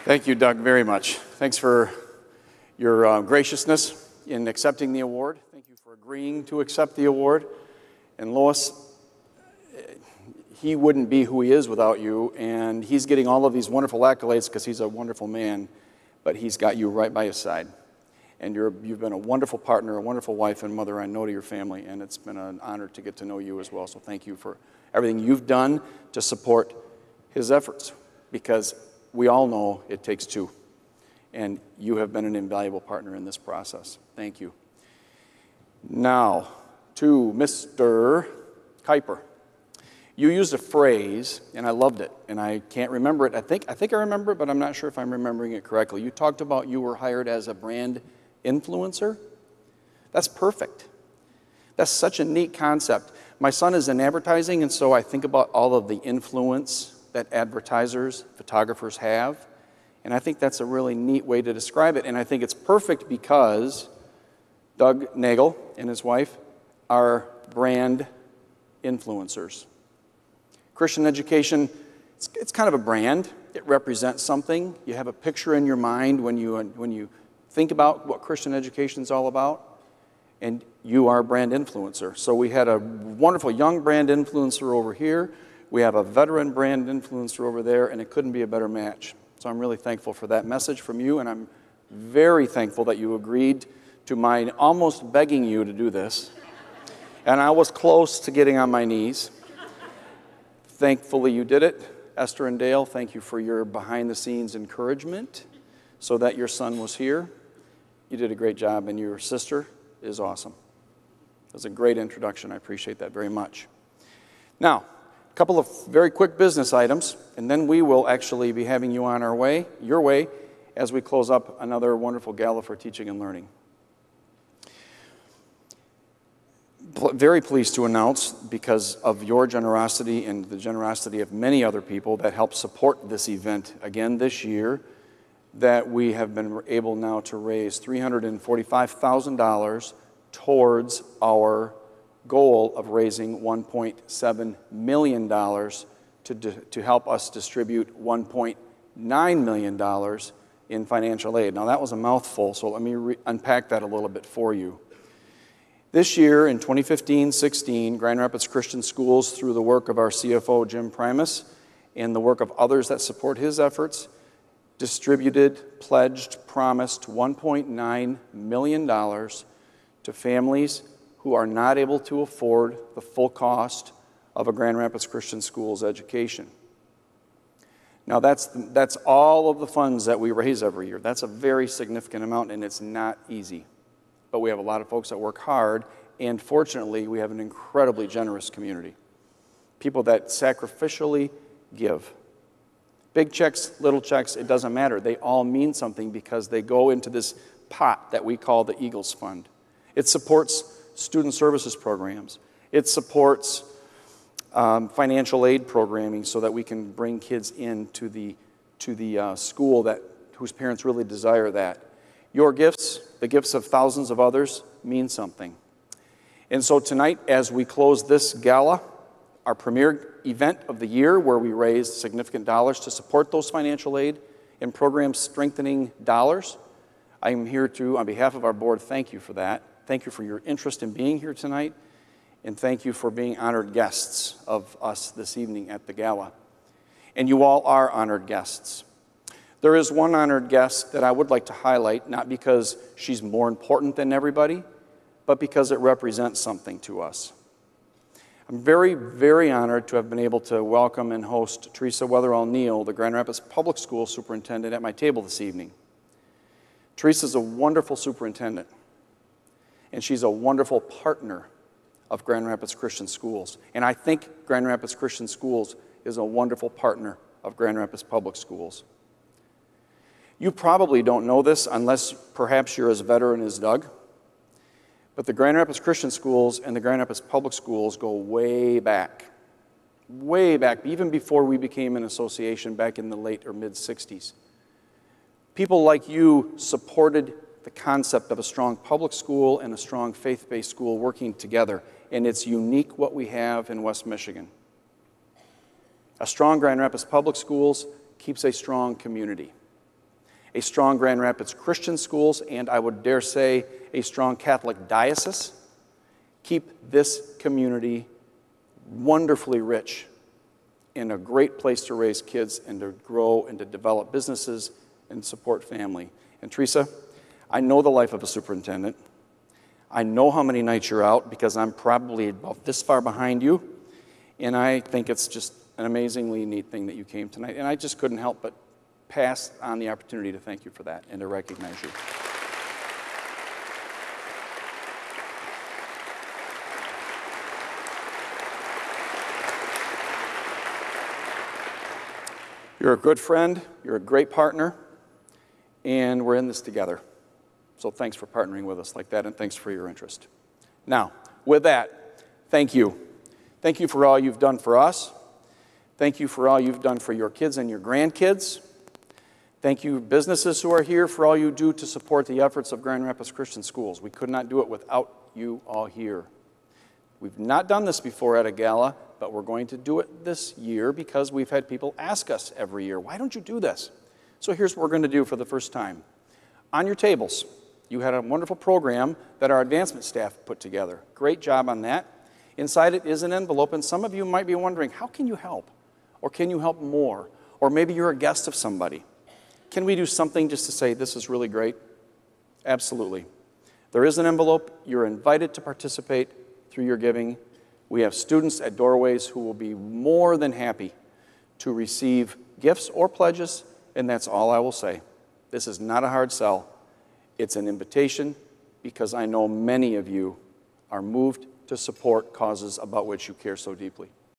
Thank you, Doug, very much. Thanks for your graciousness in accepting the award. Thank you for agreeing to accept the award. And Lois, he wouldn't be who he is without you, and he's getting all of these wonderful accolades because he's a wonderful man, but he's got you right by his side. And you've been a wonderful partner, a wonderful wife and mother, I know, to your family, and it's been an honor to get to know you as well. So thank you for everything you've done to support his efforts, because we all know it takes two, and you have been an invaluable partner in this process. Thank you. Now, to Mr. Kuiper. You used a phrase, and I loved it, and I can't remember it. I think I remember it, but I'm not sure if I'm remembering it correctly. You talked about you were hired as a brand influencer. That's perfect. That's such a neat concept. My son is in advertising, and so I think about all of the influence that advertisers, photographers have, and I think that's a really neat way to describe it, and I think it's perfect because Doug Nagel and his wife are brand influencers. Christian education, it's kind of a brand. It represents something. You have a picture in your mind when you think about what Christian education is all about, and you are a brand influencer. So we had a wonderful young brand influencer over here. We have a veteran brand influencer over there, and it couldn't be a better match. So I'm really thankful for that message from you, and I'm very thankful that you agreed to my almost begging you to do this. And I was close to getting on my knees. Thankfully, you did it. Esther and Dale, thank you for your behind-the-scenes encouragement so that your son was here. You did a great job, and your sister is awesome. It was a great introduction. I appreciate that very much. Now, a couple of very quick business items, and then we will actually be having you on your way, as we close up another wonderful gala for teaching and learning. Very pleased to announce, because of your generosity and the generosity of many other people that help support this event again this year, that we have been able now to raise $345,000 towards our goal of raising $1.7 million to help us distribute $1.9 million in financial aid. Now that was a mouthful, so let me unpack that a little bit for you. This year, in 2015-16, Grand Rapids Christian Schools, through the work of our CFO, Jim Primus, and the work of others that support his efforts, distributed, pledged, promised $1.9 million to families who are not able to afford the full cost of a Grand Rapids Christian Schools education. Now, that's all of the funds that we raise every year. That's a very significant amount, and it's not easy. But we have a lot of folks that work hard, and fortunately, we have an incredibly generous community. People that sacrificially give. Big checks, little checks, it doesn't matter. They all mean something because they go into this pot that we call the Eagles Fund. It supports student services programs. It supports financial aid programming so that we can bring kids into the school whose parents really desire that. Your gifts, the gifts of thousands of others, mean something. And so tonight, as we close this gala, our premier event of the year where we raise significant dollars to support those financial aid and program strengthening dollars, I am here to, on behalf of our board, thank you for that. Thank you for your interest in being here tonight, and thank you for being honored guests of us this evening at the gala. And you all are honored guests. There is one honored guest that I would like to highlight, not because she's more important than everybody, but because it represents something to us. I'm very, very honored to have been able to welcome and host Teresa Weatherall Neal, the Grand Rapids Public School Superintendent, at my table this evening. Teresa's a wonderful superintendent, and she's a wonderful partner of Grand Rapids Christian Schools. And I think Grand Rapids Christian Schools is a wonderful partner of Grand Rapids Public Schools. You probably don't know this unless perhaps you're as veteran as Doug, but the Grand Rapids Christian Schools and the Grand Rapids Public Schools go way back, even before we became an association back in the late or mid-'60s. People like you supported the concept of a strong public school and a strong faith-based school working together, and it's unique what we have in West Michigan. A strong Grand Rapids Public Schools keeps a strong community. a strong Grand Rapids Christian schools, and I would dare say a strong Catholic diocese keep this community wonderfully rich and a great place to raise kids and to grow and to develop businesses and support family. And Teresa, I know the life of a superintendent. I know how many nights you're out because I'm probably about this far behind you, and I think it's just an amazingly neat thing that you came tonight, and I just couldn't help but pass on the opportunity to thank you for that and to recognize you. You're a good friend, you're a great partner, and we're in this together. So thanks for partnering with us like that, and thanks for your interest. Now, with that, thank you. Thank you for all you've done for us. Thank you for all you've done for your kids and your grandkids. Thank you, businesses who are here, for all you do to support the efforts of Grand Rapids Christian Schools. We could not do it without you all here. We've not done this before at a gala, but we're going to do it this year because we've had people ask us every year, why don't you do this? So here's what we're going to do for the first time. On your tables, you had a wonderful program that our advancement staff put together. Great job on that. Inside it is an envelope, and some of you might be wondering, how can you help? Or can you help more? Or maybe you're a guest of somebody. Can we do something just to say, this is really great? Absolutely. There is an envelope. You're invited to participate through your giving. We have students at doorways who will be more than happy to receive gifts or pledges, and that's all I will say. This is not a hard sell. It's an invitation because I know many of you are moved to support causes about which you care so deeply.